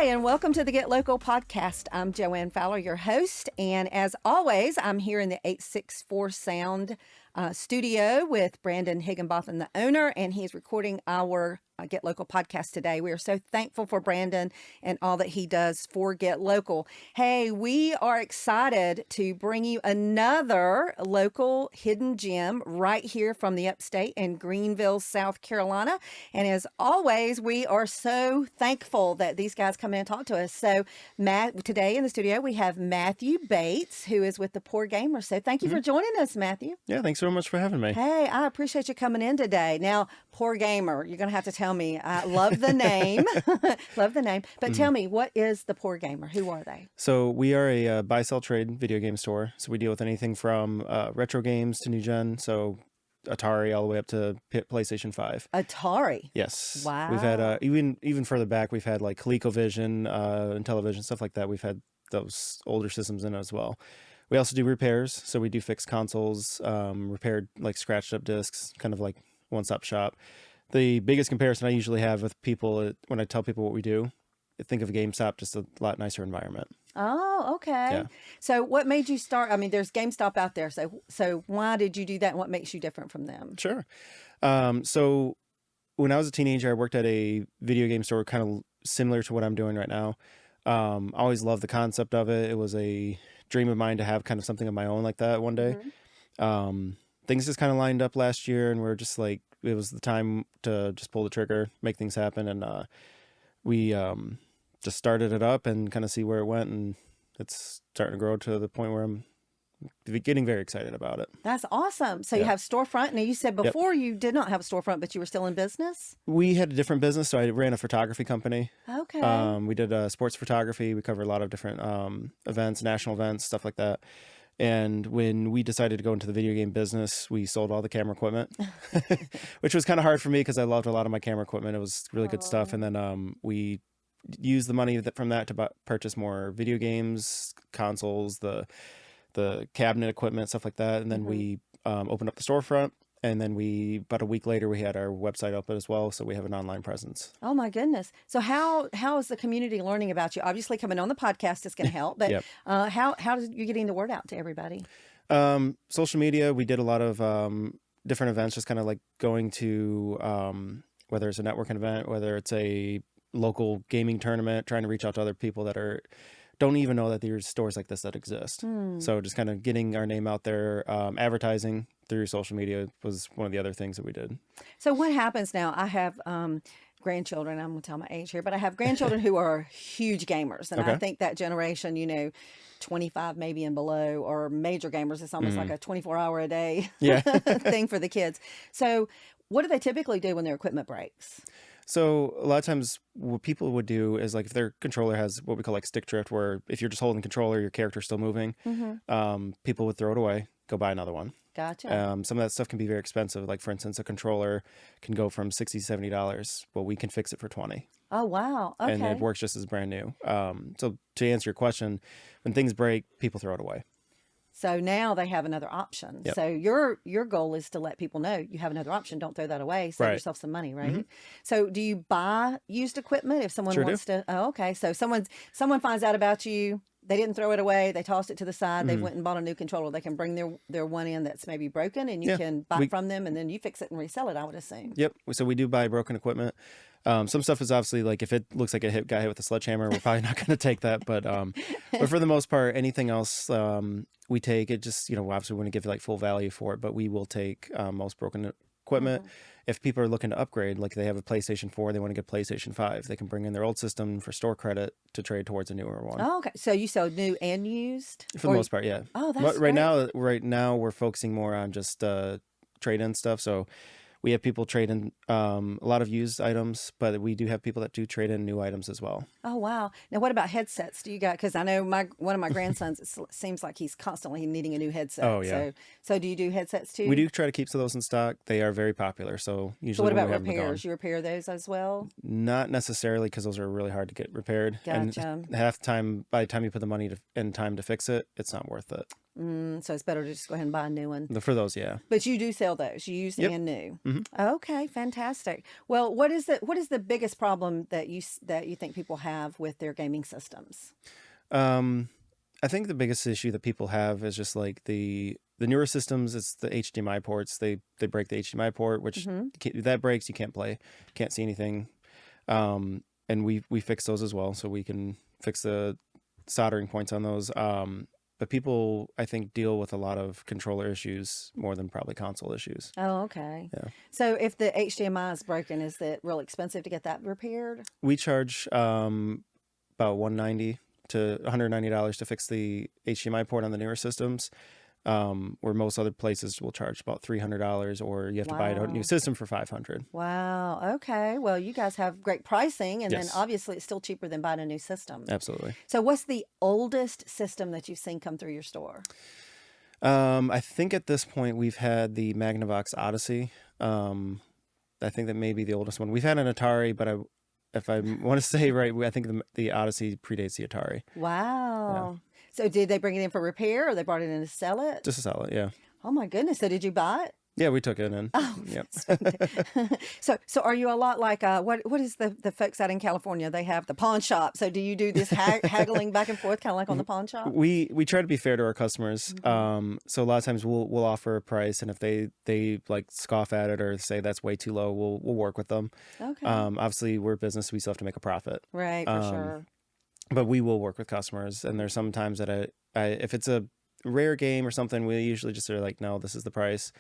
Hi, and welcome to the Get Local podcast. I'm JoAnne Fowler, your host, and as always, I'm here in the 864 Sound studio with Brandon Higginbotham, the owner, and he's recording our Get Local podcast today. We are so thankful for Brandon and all that he does for Get Local. Hey, we are excited to bring you another local hidden gem right here from the upstate in Greenville, South Carolina. And as always, we are so thankful that these guys come in and talk to us. So today in the studio, we have Matthew Bates, who is with the Poor Gamer. So thank you for joining us, Matthew. Yeah, thanks so much for having me. Hey, I appreciate you coming in today. Now, Poor Gamer, you're going to have to tell me. I love the name. Love the name. But tell me, what is the Poor Gamer? Who are they? So we are a buy-sell-trade video game store. So we deal with anything from retro games to new gen. So Atari all the way up to PlayStation 5. Atari? Yes. Wow. We've had, even further back, we've had like ColecoVision and television, stuff like that. We've had those older systems in as well. We also do repairs. So we do fix consoles, repaired like scratched up discs, kind of like one-stop shop. The biggest comparison I usually have with people when I tell people what we do, think of a GameStop, just a lot nicer environment. Oh, okay. Yeah. So what made you start? I mean, there's GameStop out there. So why did you do that and what makes you different from them? Sure. So when I was a teenager, I worked at a video game store kind of similar to what I'm doing right now. I always loved the concept of it. It was a dream of mine to have kind of something of my own like that one day. Things just kind of lined up last year and we're just like, it was the time to just pull the trigger, make things happen. And we just started it up and kind of see where it went. And it's starting to grow to the point where I'm getting very excited about it. That's awesome. So you have storefront. Now you said before you did not have a storefront, but you were still in business? We had a different business. So I ran a photography company. Okay. We did sports photography. We cover a lot of different events, national events, stuff like that. And when we decided to go into the video game business, we sold all the camera equipment, which was kind of hard for me because I loved a lot of my camera equipment. It was really good stuff. And then we used the money from that to purchase more video games, consoles, the cabinet equipment, stuff like that. And then we opened up the storefront. And then about a week later, we had our website open as well. So we have an online presence. Oh, my goodness. So how is the community learning about you? Obviously, coming on the podcast is going to help. But how are you getting the word out to everybody? Social media. We did a lot of different events, just kind of like going to whether it's a networking event, whether it's a local gaming tournament, trying to reach out to other people that don't even know that there's stores like this that exist. So just kind of getting our name out there, advertising through social media was one of the other things that we did. So what happens now? I have grandchildren. I'm going to tell my age here, but I have grandchildren who are huge gamers. And I think that generation, 25 maybe and below, or major gamers. It's almost like a 24-hour a day thing for the kids. So what do they typically do when their equipment breaks? So a lot of times what people would do is like if their controller has what we call like stick drift, where if you're just holding the controller, your character's still moving, people would throw it away, go buy another one. Gotcha. Some of that stuff can be very expensive. Like for instance, a controller can go from $60 to $70. Well, we can fix it for $20. Oh, wow. Okay. And it works just as brand new. So to answer your question, when things break, people throw it away. So now they have another option. So your goal is to let people know you have another option. Don't throw that away. Save yourself some money, right? So do you buy used equipment if someone wants to? Oh, okay. So someone finds out about you. They didn't throw it away. They tossed it to the side. They went and bought a new controller. They can bring their one in that's maybe broken, and you can buy from them, and then you fix it and resell it, I would assume. Yep. So we do buy broken equipment. Some stuff is obviously like if it looks like got hit with a sledgehammer, we're probably not going to take that. But for the most part, anything else we take. It just obviously we want to give like full value for it, but we will take most broken equipment. If people are looking to upgrade, like they have a PlayStation 4, they want to get PlayStation 5, they can bring in their old system for store credit to trade towards a newer one. Oh, okay. So you sell new and used? For the most part, yeah. Oh, that's but great. Right now, we're focusing more on just trade-in stuff. So we have people trade in a lot of used items, but we do have people that do trade in new items as well. Oh, wow. Now, what about headsets? Do you got, because I know one of my grandsons, it seems like he's constantly needing a new headset. Oh, yeah. So do you do headsets too? We do try to keep some of those in stock. They are very popular. So usually So what about when we have repairs? You repair those as well? Not necessarily, because those are really hard to get repaired. Gotcha. And by the time you put the money in time to fix it, it's not worth it. So it's better to just go ahead and buy a new one. For those, yeah. But you do sell those, used Yep. and new. Mm-hmm. Okay, fantastic. Well, what is the biggest problem that you think people have with their gaming systems? I think the biggest issue that people have is just like the newer systems. It's the HDMI ports. They break the HDMI port, which that breaks. You can't play, can't see anything. And we fix those as well, so we can fix the soldering points on those. But people, I think, deal with a lot of controller issues more than probably console issues. Oh, okay. Yeah. So if the HDMI is broken, is it real expensive to get that repaired? We charge about $190 to $190 to fix the HDMI port on the newer systems, where most other places will charge about $300, or you have to buy a new system for $500. Wow. Okay. Well, you guys have great pricing, and then Yes. obviously it's still cheaper than buying a new system. Absolutely. So what's the oldest system that you've seen come through your store? I think at this point we've had the Magnavox Odyssey. I think that may be the oldest one. We've had an Atari, but if I want to say right, I think the Odyssey predates the Atari. Wow. So did they bring it in for repair, or they brought it in to sell it? Just to sell it, yeah. Oh my goodness. So did you buy it? Yeah, we took it in. Oh, Yep. So are you a lot like what is the folks out in California? They have the pawn shop. So do you do this haggling back and forth, kind of like on the pawn shop? We try to be fair to our customers. So a lot of times we'll offer a price, and if they like scoff at it or say that's way too low, we'll work with them. Okay. Obviously we're a business, we still have to make a profit. Right, for sure. But we will work with customers, and there's some times that I if it's a rare game or something, we usually just are like, no, this is the price.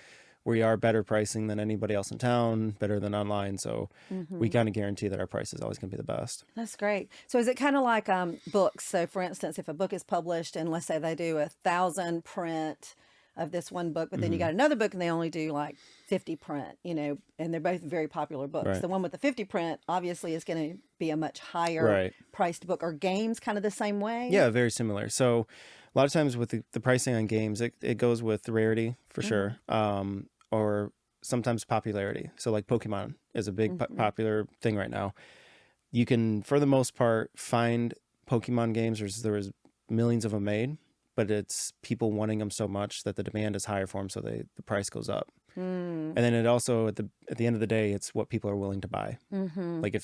We are better pricing than anybody else in town, better than online. So we kind of guarantee that our price is always going to be the best. That's great. So is it kind of like books? So for instance, if a book is published and let's say they do 1,000 print of this one book, but then you got another book and they only do like 50 print, and they're both very popular books. Right. The one with the 50 print obviously is going to be a much higher priced book. Are games kind of the same way? Yeah, very similar. So a lot of times with the pricing on games, it goes with rarity for sure. Or sometimes popularity. So like Pokemon is a big popular thing right now. You can, for the most part, find Pokemon games. There was millions of them made, but it's people wanting them so much that the demand is higher for them, so the price goes up. And then it also at the end of the day, it's what people are willing to buy. Like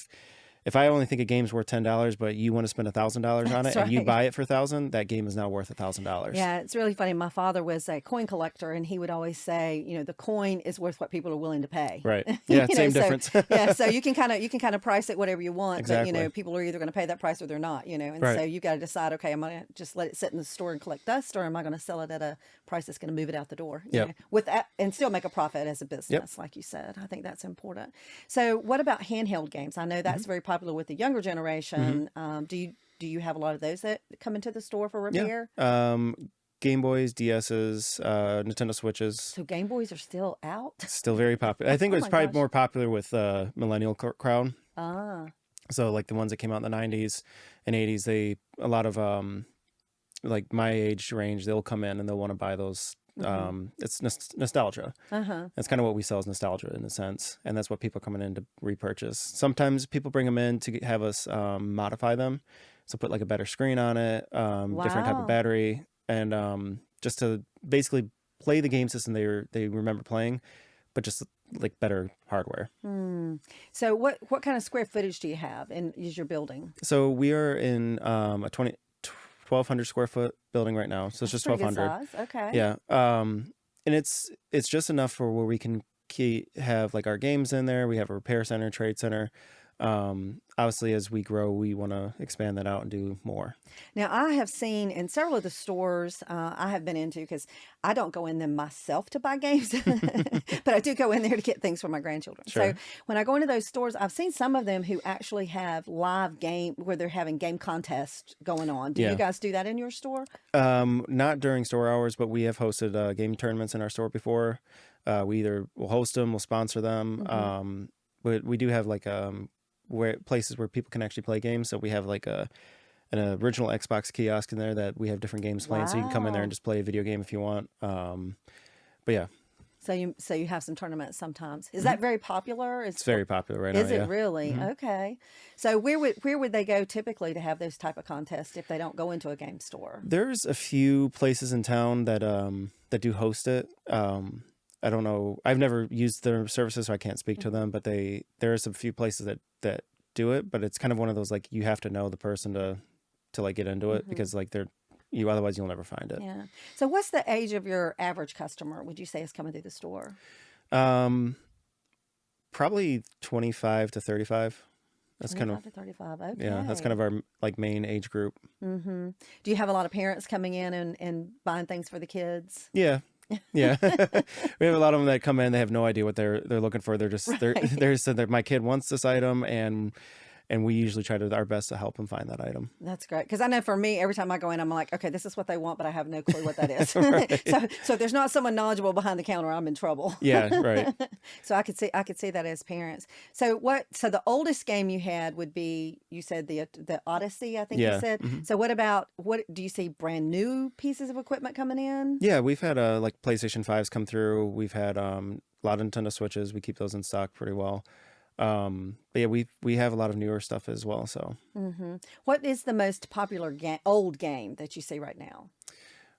if I only think a game's worth $10, but you want to spend $1,000 on it, and you buy it for $1,000, that game is now worth $1,000. Yeah, it's really funny. My father was a coin collector, and he would always say, the coin is worth what people are willing to pay. Right. Yeah, same difference. Yeah, so you can kind of price it whatever you want, Exactly. but people are either going to pay that price or they're not. And so you got to decide, okay, am I going to just let it sit in the store and collect dust, or am I going to sell it at a price that's going to move it out the door? With that, and still make a profit as a business, like you said. I think that's important. So, what about handheld games? I know that's very popular with the younger generation. Do you have a lot of those that come into the store for repair? Yeah. Game Boys, DSs, Nintendo Switches. So Game Boys are still out? Still very popular. I think it's probably more popular with millennial crowd. So like the ones that came out in the 90s and 80s, a lot of like my age range, they'll come in and they'll want to buy those. It's nostalgia. That's kind of what we sell, is nostalgia in a sense, and that's what people are coming in to repurchase. Sometimes people bring them in to have us modify them, so put like a better screen on it, different type of battery, and just to basically play the game system they remember playing, but just like better hardware. So what kind of square footage do you have in your building? So we are in a 1,200 square foot building right now. So it's just 1,200. Okay. Yeah. And it's just enough for where we can have like our games in there. We have a repair center, trade center. Obviously, as we grow, we want to expand that out and do more. Now, I have seen in several of the stores I have been into, because I don't go in them myself to buy games, but I do go in there to get things for my grandchildren. Sure. So when I go into those stores, I've seen some of them who actually have live game where they're having game contests going on. Do you guys do that in your store? Not during store hours, but we have hosted game tournaments in our store before. We either will host them, we'll sponsor them. But we do have like places where people can actually play games. So we have like an original Xbox kiosk in there that we have different games playing. So you can come in there and just play a video game if you want. But yeah. So you have some tournaments sometimes. Is that very popular? It's very popular right now. Is it Yeah. really? Okay. So where would they go typically to have those type of contests if they don't go into a game store? There's a few places in town that that do host it. I don't know. I've never used their services, so I can't speak to them. But there's a few places that do it. But it's kind of one of those like you have to know the person to like get into it because like otherwise you'll never find it. Yeah. So what's the age of your average customer, would you say, is coming through the store? Probably 25 to 35. That's kind of 25 to 35. Okay. yeah. That's kind of our like main age group. Do you have a lot of parents coming in and buying things for the kids? Yeah. Yeah. We have a lot of them that come in, they have no idea what they're looking for. They're just they're said that my kid wants this item and we usually try to our best to help them find that item. That's great. Because I know for me, every time I go in, I'm like, okay, this is what they want, but I have no clue what that is. So if there's not someone knowledgeable behind the counter, I'm in trouble. Yeah, right. So I could see that as parents. So the oldest game you had would be, you said the Odyssey, I think you said. So what do you see brand new pieces of equipment coming in? Yeah, we've had like PlayStation 5s come through. We've had a lot of Nintendo Switches. We keep those in stock pretty well. But yeah, we have a lot of newer stuff as well. So, What is the most popular old game that you see right now?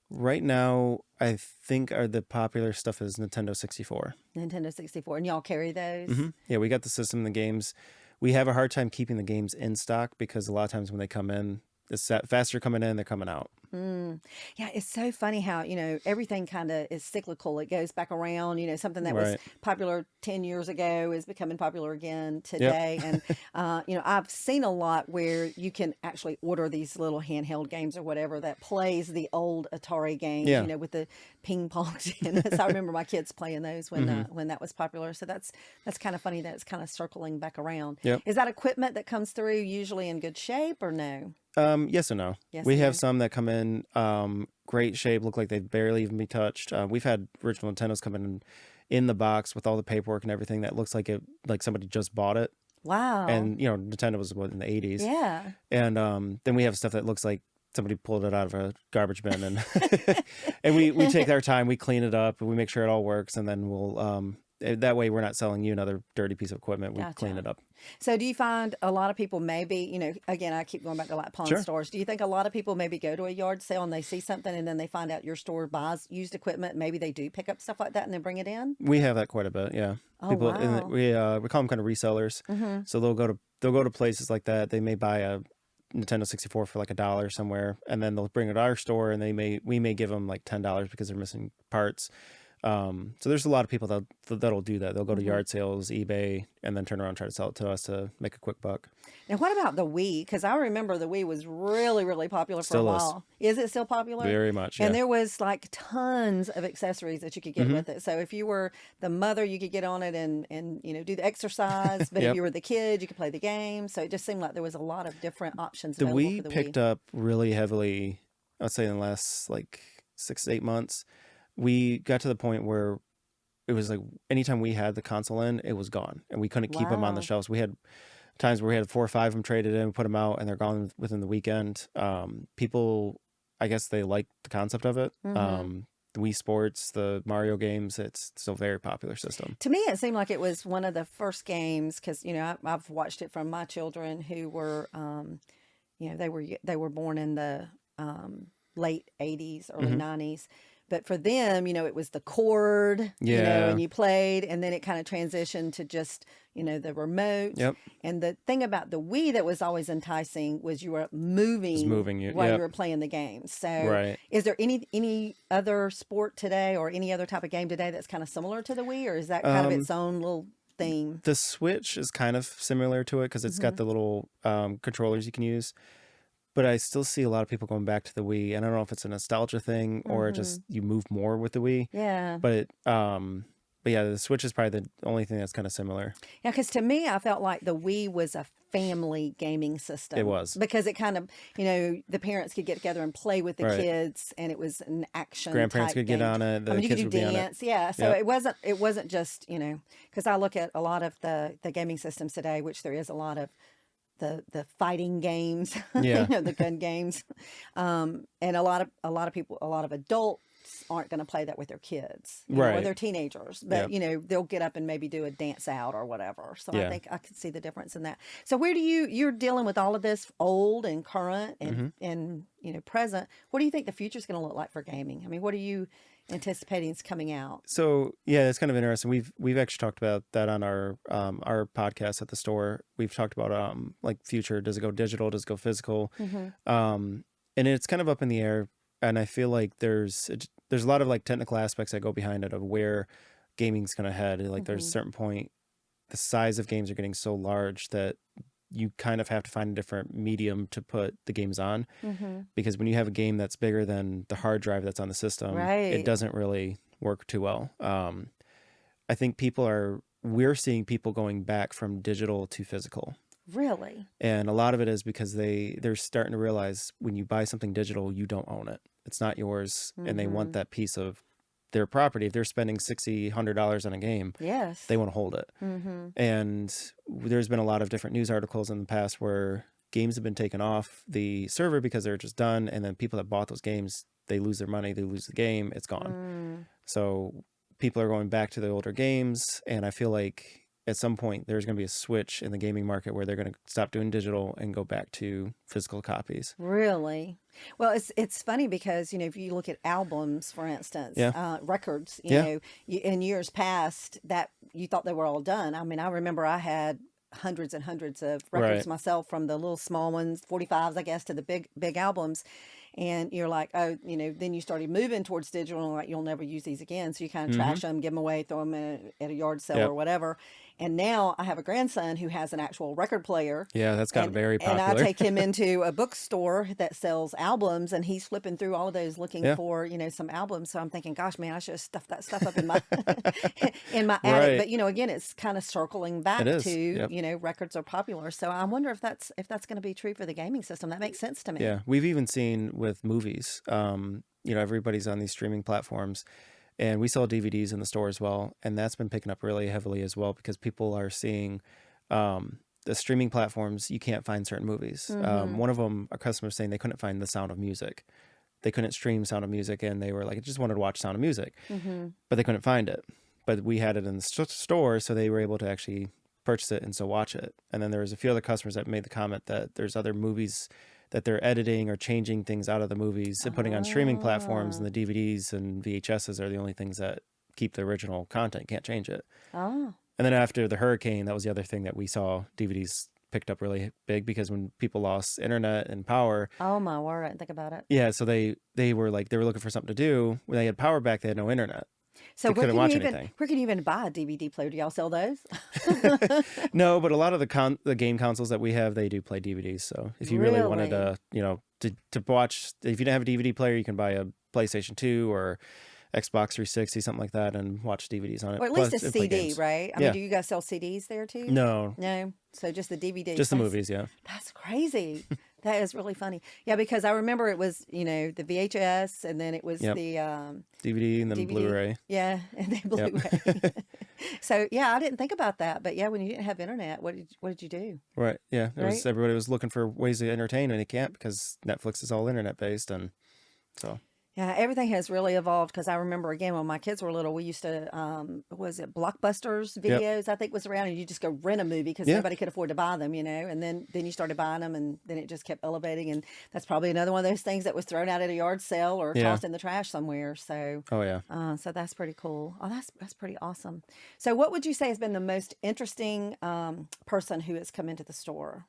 right now, I think the popular stuff is Nintendo 64. Nintendo 64, and y'all carry those? Yeah, we got the system, the games. We have a hard time keeping the games in stock because a lot of times when they come in, it's faster coming in, they're coming out. Yeah, it's so funny how, everything kind of is cyclical. It goes back around, something that was Right. popular 10 years ago is becoming popular again today. And, I've seen a lot where you can actually order these little handheld games or whatever that plays the old Atari games, Yeah. with the ping pongs. And so I remember my kids playing those when that was popular. So that's kind of funny that it's kind of circling back around. Yep. Is that equipment that comes through usually in good shape or no? Yes and no. Yes We and have no. some that come in great shape, look like they've barely even been touched. We've had original Nintendos come in the box with all the paperwork and everything that looks like somebody just bought it. Wow. And Nintendo was in the 80s. Yeah. And then we have stuff that looks like somebody pulled it out of a garbage bin and and we take our time, we clean it up, and we make sure it all works, and then we'll that way we're not selling you another dirty piece of equipment. We clean Gotcha. it up. So do you find a lot of people maybe, again, I keep going back to like pawn Sure. stores. Do you think a lot of people maybe go to a yard sale and they see something and then they find out your store buys used equipment? Maybe they do pick up stuff like that and then bring it in? We have that quite a bit, yeah. Oh, People wow. we call them kind of resellers. So they'll go to places like that. They may buy a Nintendo 64 for like $1 somewhere, and then they'll bring it to our store, and we may give them like $10 because they're missing parts. So there's a lot of people that'll do that. They'll go to yard sales, eBay, and then turn around and try to sell it to us to make a quick buck. Now, what about the Wii? Because I remember the Wii was really, really popular for Still a is. while. Is it still popular? Very much, yeah. And there was like tons of accessories that you could get with it. So if you were the mother, you could get on it and do the exercise. But if Yep. you were the kid, you could play the game. So it just seemed like there was a lot of different options The available Wii for the picked Wii. up really heavily, I'd say in the last like 6 to 8 months. We got to the point where it was like anytime we had the console in, it was gone, and we couldn't keep them on the Wow. shelves. We had times where we had 4 or 5 of them traded in, put them out, and they're gone within the weekend. People, I guess they like the concept of it. The Wii Sports, the Mario games, it's still a very popular system. To me, it seemed like it was one of the first games because I've watched it from my children who were, they were born in the late '80s, early '90s. But for them, it was the cord, Yeah. and you played, and then it kind of transitioned to just, the remote. Yep. And the thing about the Wii that was always enticing was you were moving you. while Yep. you were playing the game. So Right. is there any other sport today or any other type of game today that's kind of similar to the Wii, or is that kind of its own little theme? The Switch is kind of similar to it because it's got the little controllers you can use. But I still see a lot of people going back to the Wii, and I don't know if it's a nostalgia thing or just you move more with the Wii. Yeah. But yeah, the Switch is probably the only thing that's kind of similar. Yeah, because to me, I felt like the Wii was a family gaming system. It was. Because it kind of, the parents could get together and play with the Right. kids, and it was an action Grandparents type could get game. on it. The you could kids do would be on it. dance. Yeah. So Yep. it wasn't just, because I look at a lot of the gaming systems today, which there is a lot of the fighting games, Yeah. the gun games, and a lot of people, a lot of adults adults aren't going to play that with their kids, or Right. their teenagers, Yeah. but they'll get up and maybe do a dance out or whatever. So I Yeah. think I could see the difference in that. So where do you're dealing with all of this old and current and present. What do you think the future is going to look like for gaming? I mean, what are you anticipating is coming out? So yeah, it's kind of interesting. We've actually talked about that on our podcast at the store. We've talked about like future. Does it go digital? Does it go physical? And it's kind of up in the air. And I feel like there's a lot of like technical aspects that go behind it of where gaming's going to head. Like there's a certain point, the size of games are getting so large that you kind of have to find a different medium to put the games on, because when you have a game that's bigger than the hard drive that's on the system, it doesn't really work too well. I think we're seeing people going back from digital to physical. Really? And a lot of it is because they're starting to realize when you buy something digital, you don't own it. It's not yours. And they want that piece of their property. If they're spending $60, $100 on a game, yes, they want to hold it. And there's been a lot of different news articles in the past where games have been taken off the server because they're just done. And then people that bought those games, they lose their money, they lose the game, it's gone. So people are going back to the older games. And I feel like at some point there's going to be a switch in the gaming market where they're going to stop doing digital and go back to physical copies. Really? Well, it's funny because, if you look at albums, for instance, records, in years past that you thought they were all done. I mean, I remember I had hundreds and hundreds of records myself, from the little small ones, 45s, I guess, to the big albums. And you're like, oh, then you started moving towards digital, and like, you'll never use these again. So you kind of trash them, give them away, throw them at a yard sale or whatever. And now I have a grandson who has an actual record player. Yeah, that's gotten very popular. And I take him into a bookstore that sells albums, and he's flipping through all of those looking for, some albums. So I'm thinking, gosh, man, I should have stuffed that stuff up in my in my attic. But again, it's kind of circling back to records are popular. So I wonder if that's going to be true for the gaming system. That makes sense to me. Yeah, we've even seen with movies, everybody's on these streaming platforms. And we sell DVDs in the store as well. And that's been picking up really heavily as well, because people are seeing the streaming platforms, you can't find certain movies. One of them, a customer was saying they couldn't find The Sound of Music. They couldn't stream Sound of Music, and they were like, I just wanted to watch Sound of Music. But they couldn't find it. But we had it in the store, so they were able to actually purchase it and so watch it. And then there was a few other customers that made the comment that there's other movies that they're editing or changing things out of the movies and putting on streaming platforms, and the DVDs and VHSs are the only things that keep the original content. Can't change it. And then after the hurricane, that was the other thing that we saw. DVDs picked up really big, because when people lost internet and power. Oh my word, I didn't think about it. Yeah, so they were looking for something to do. When they had power back, they had no internet. So where can you even buy a DVD player? Do y'all sell those? No, but a lot of the game consoles that we have, they do play DVDs. So if you really wanted to watch, if you didn't have a DVD player, you can buy a PlayStation 2 or Xbox 360, something like that, and watch DVDs on it. Or at least a CD, right? I mean, do you guys sell CDs there too? No. So just the DVD. Just the movies, yeah. That's crazy. That is really funny. Yeah, because I remember it was, the VHS, and then it was the DVD, and then DVD. Blu-ray. Yeah, and then Blu-ray. So yeah, I didn't think about that. But yeah, when you didn't have internet, what did you do? Right. Yeah. Everybody was looking for ways to entertain, and they can't, because Netflix is all internet based, and so. Yeah, everything has really evolved, because I remember, again, when my kids were little, we used to, was it Blockbusters videos, I think was around, and you just go rent a movie because nobody could afford to buy them, and then you started buying them, and then it just kept elevating, and that's probably another one of those things that was thrown out at a yard sale or tossed in the trash somewhere. So, so that's pretty cool. Oh, that's pretty awesome. So what would you say has been the most interesting person who has come into the store?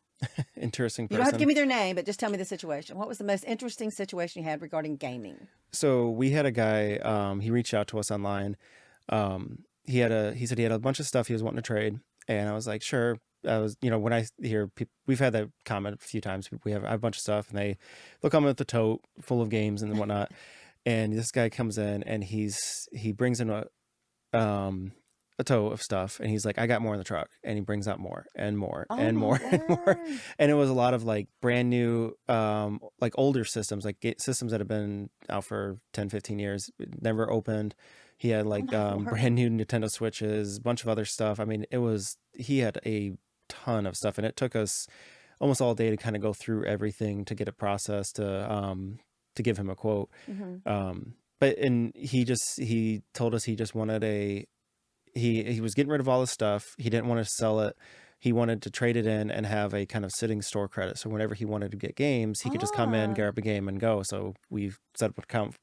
Interesting person. You don't have to give me their name, but just tell me the situation. What was the most interesting situation you had regarding gaming? So we had a guy, he reached out to us online. He said he had a bunch of stuff he was wanting to trade. And I was like, sure. I was, when I hear people, we've had that comment a few times. I have a bunch of stuff, and they'll come with the tote full of games and whatnot. And this guy comes in, and he brings in a tote of stuff, and he's like, I got more in the truck, and he brings out more and more and more and more, and it was a lot of like brand new like older systems, like systems that have been out for 10-15 years, never opened. He had like brand new Nintendo Switches, a bunch of other stuff. I mean, he had a ton of stuff, and it took us almost all day to kind of go through everything to get it processed to give him a quote. and he told us he just wanted he was getting rid of all his stuff. He didn't want to sell it. He wanted to trade it in and have a kind of sitting store credit. So whenever he wanted to get games, he could just come in, grab a game, and go. So we've set up an account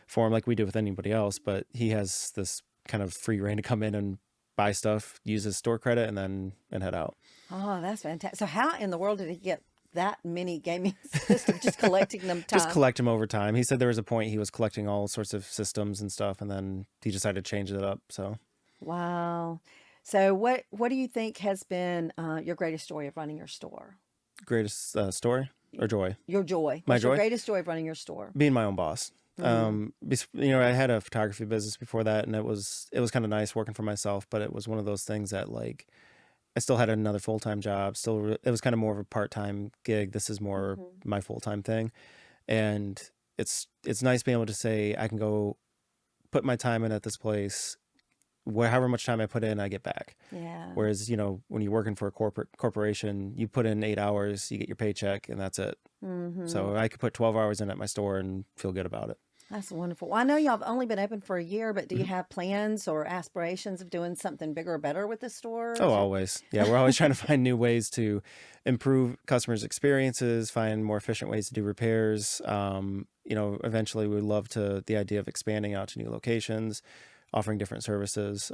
for him like we do with anybody else, but he has this kind of free reign to come in and buy stuff, use his store credit, and head out. Oh, that's fantastic. So how in the world did he get that many gaming systems, just collecting them Just collect them over time. He said there was a point he was collecting all sorts of systems and stuff, and then he decided to change it up. So Wow. So what do you think has been your greatest joy of running your store? greatest story or joy? Your joy. My What's your joy? greatest joy of running your store? Being my own boss. I had a photography business before that, and it was kind of nice working for myself, but it was one of those things that like I still had another full-time job. Still, it was kind of more of a part-time gig. This is more my full-time thing, and it's nice being able to say I can go put my time in at this place, however much time I put in, I get back. Yeah. Whereas, when you're working for a corporation, you put in 8 hours, you get your paycheck, and that's it. So I could put 12 hours in at my store and feel good about it. That's wonderful. Well, I know y'all have only been open for a year, but do you have plans or aspirations of doing something bigger or better with the store? Oh, always. Yeah, we're always trying to find new ways to improve customers' experiences, find more efficient ways to do repairs. Eventually we'd love the idea of expanding out to new locations, offering different services.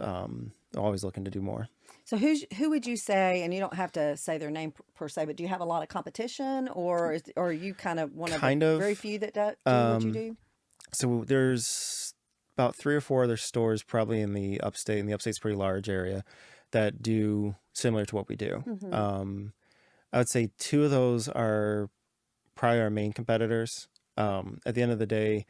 Always looking to do more. So who would you say, and you don't have to say their name per se, but do you have a lot of competition, or are you kind of one of the very few that do what you do? So there's about 3 or 4 other stores probably in the upstate, and the upstate's a pretty large area, that do similar to what we do. I would say 2 of those are probably our main competitors. At the end of the day,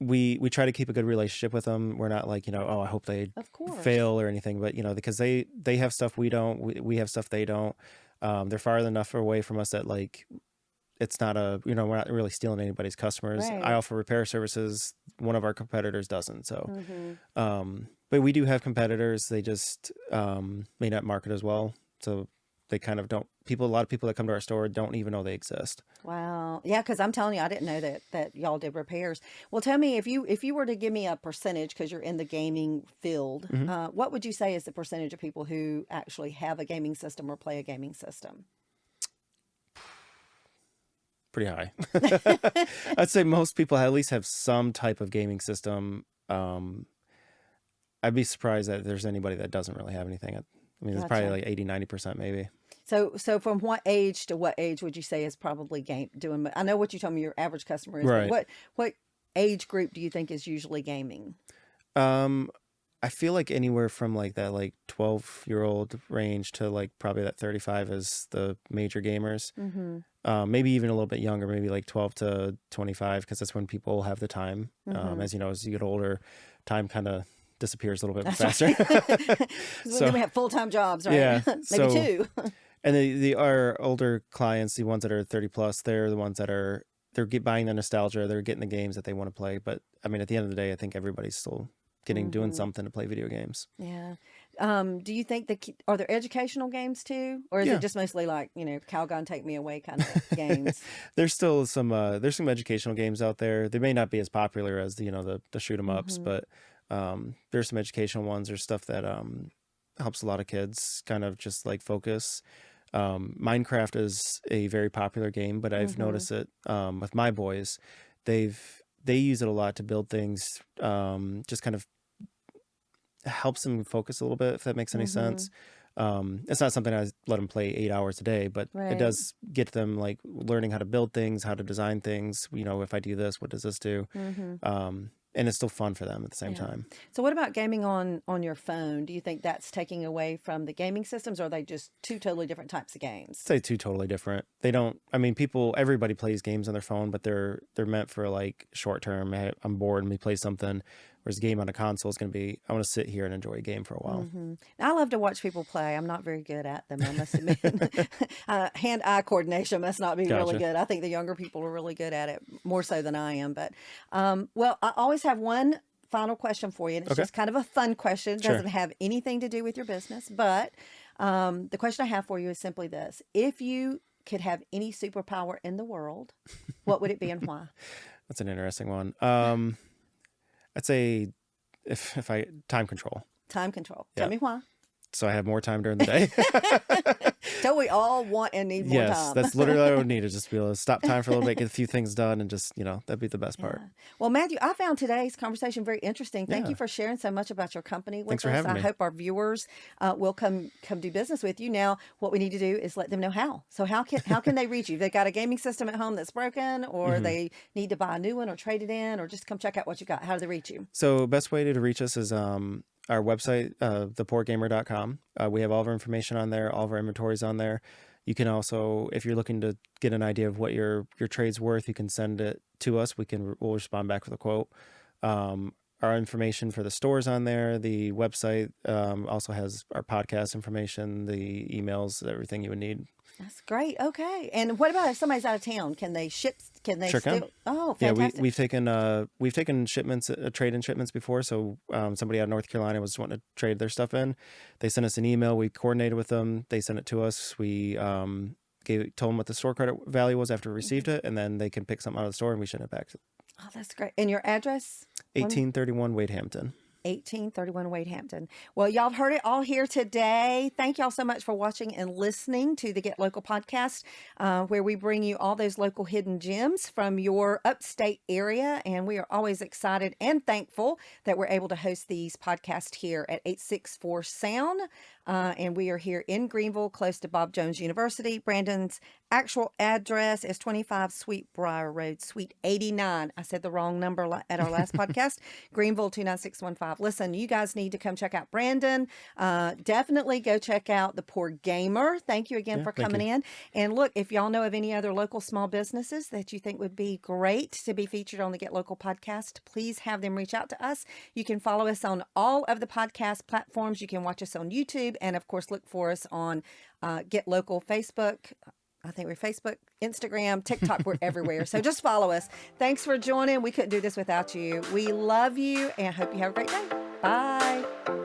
we try to keep a good relationship with them. We're not like, I hope they fail or anything, but because they have stuff we don't, we have stuff they don't. They're far enough away from us that like it's not we're not really stealing anybody's customers. Right. I offer repair services. One of our competitors doesn't. So, but we do have competitors. They just may not market as well. So they kind of don't. A lot of people that come to our store don't even know they exist. Wow. Yeah, because I'm telling you, I didn't know that y'all did repairs. Well, tell me, if you were to give me a percentage, because you're in the gaming field, what would you say is the percentage of people who actually have a gaming system or play a gaming system? Pretty high. I'd say most people at least have some type of gaming system. I'd be surprised that there's anybody that doesn't really have anything. It's probably like 80-90% maybe. So from what age to what age would you say is probably doing? I know what you told me your average customer is, right. But what age group do you think is usually gaming? I feel like anywhere from like that 12-year-old range to like probably that 35 is the major gamers. Maybe even a little bit younger, maybe like 12 to 25, because that's when people have the time. As you know, as you get older, time kind of disappears a little bit faster. So then we have full-time jobs, right? Yeah, Maybe 2. And our older clients, the ones that are 30 plus, they're the ones that they're buying the nostalgia. They're getting the games that they want to play. But at the end of the day, I think everybody's still doing something to play video games. Yeah. Do you think are there educational games too, or is it just mostly like Calgon Take Me Away kind of games? There's still some educational games out there. They may not be as popular as the shoot 'em ups, but there's some educational ones. There's stuff that helps a lot of kids kind of just like focus. Minecraft is a very popular game, but I've noticed it with my boys. They use it a lot to build things, just kind of helps them focus a little bit, if that makes any sense. It's not something I let them play 8 hours a day, but it does get them like learning how to build things, how to design things. If I do this, what does this do? And it's still fun for them at the same time. So what about gaming on your phone? Do you think that's taking away from the gaming systems, or are they just 2 totally different types of games? I'd say 2 totally different. They don't, everybody plays games on their phone, but they're meant for like short term. Hey, I'm bored, let me play something. Whereas a game on a console is going to be, I want to sit here and enjoy a game for a while. I love to watch people play. I'm not very good at them, I must admit. Hand-eye coordination must not be really good. I think the younger people are really good at it, more so than I am. But, well, I always have one final question for you. And it's just kind of a fun question. It doesn't have anything to do with your business. But the question I have for you is simply this. If you could have any superpower in the world, what would it be and why? That's an interesting one. I'd say if I time control. Time control. Yeah. Tell me why. So I have more time during the day. Don't we all want and need more Yes, time? that's literally what I would need, is just be able to stop time for a little bit, get a few things done, and just, that'd be the best part. Yeah. Well, Matthew, I found today's conversation very interesting. Thank Yeah. you for sharing so much about your company with Thanks for us. having I me. hope our viewers will come do business with you. Now, what we need to do is let them know how. So how can they reach you? They got a gaming system at home that's broken, or they need to buy a new one or trade it in, or just come check out what you got. How do they reach you? So best way to reach us is our website, thepoorgamer.com. We have all of our information on there, all of our inventories on there. You can also, if you're looking to get an idea of what your trade's worth, you can send it to us. We'll respond back with a quote. Our information for the stores on there. The website also has our podcast information, the emails, everything you would need. That's great. Okay. And what about if somebody's out of town? Can they ship? Can they Sure still? can. Oh, Yeah, fantastic. we've taken shipments, trade-in shipments before. So somebody out of North Carolina was wanting to trade their stuff in. They sent us an email. We coordinated with them. They sent it to us. We told them what the store credit value was after we received it, and then they can pick something out of the store and we send it back to Oh, that's great. And your address? 1831 Wade Hampton. 1831 Wade Hampton. Well, y'all have heard it all here today. Thank y'all so much for watching and listening to the Get Local podcast, where we bring you all those local hidden gems from your upstate area. And we are always excited and thankful that we're able to host these podcasts here at 864 Sound. And we are here in Greenville, close to Bob Jones University. Brandon's actual address is 25 Sweetbriar Road, Suite 89. I said the wrong number at our last podcast. Greenville 29615. Listen, you guys need to come check out Brandon. Definitely go check out The Poor Gamer. Thank you again for coming in. And look, if y'all know of any other local small businesses that you think would be great to be featured on the Get Local podcast, please have them reach out to us. You can follow us on all of the podcast platforms. You can watch us on YouTube. And of course, look for us on Get Local Facebook. I think we're Facebook, Instagram, TikTok. We're everywhere. So just follow us. Thanks for joining. We couldn't do this without you. We love you and hope you have a great day. Bye.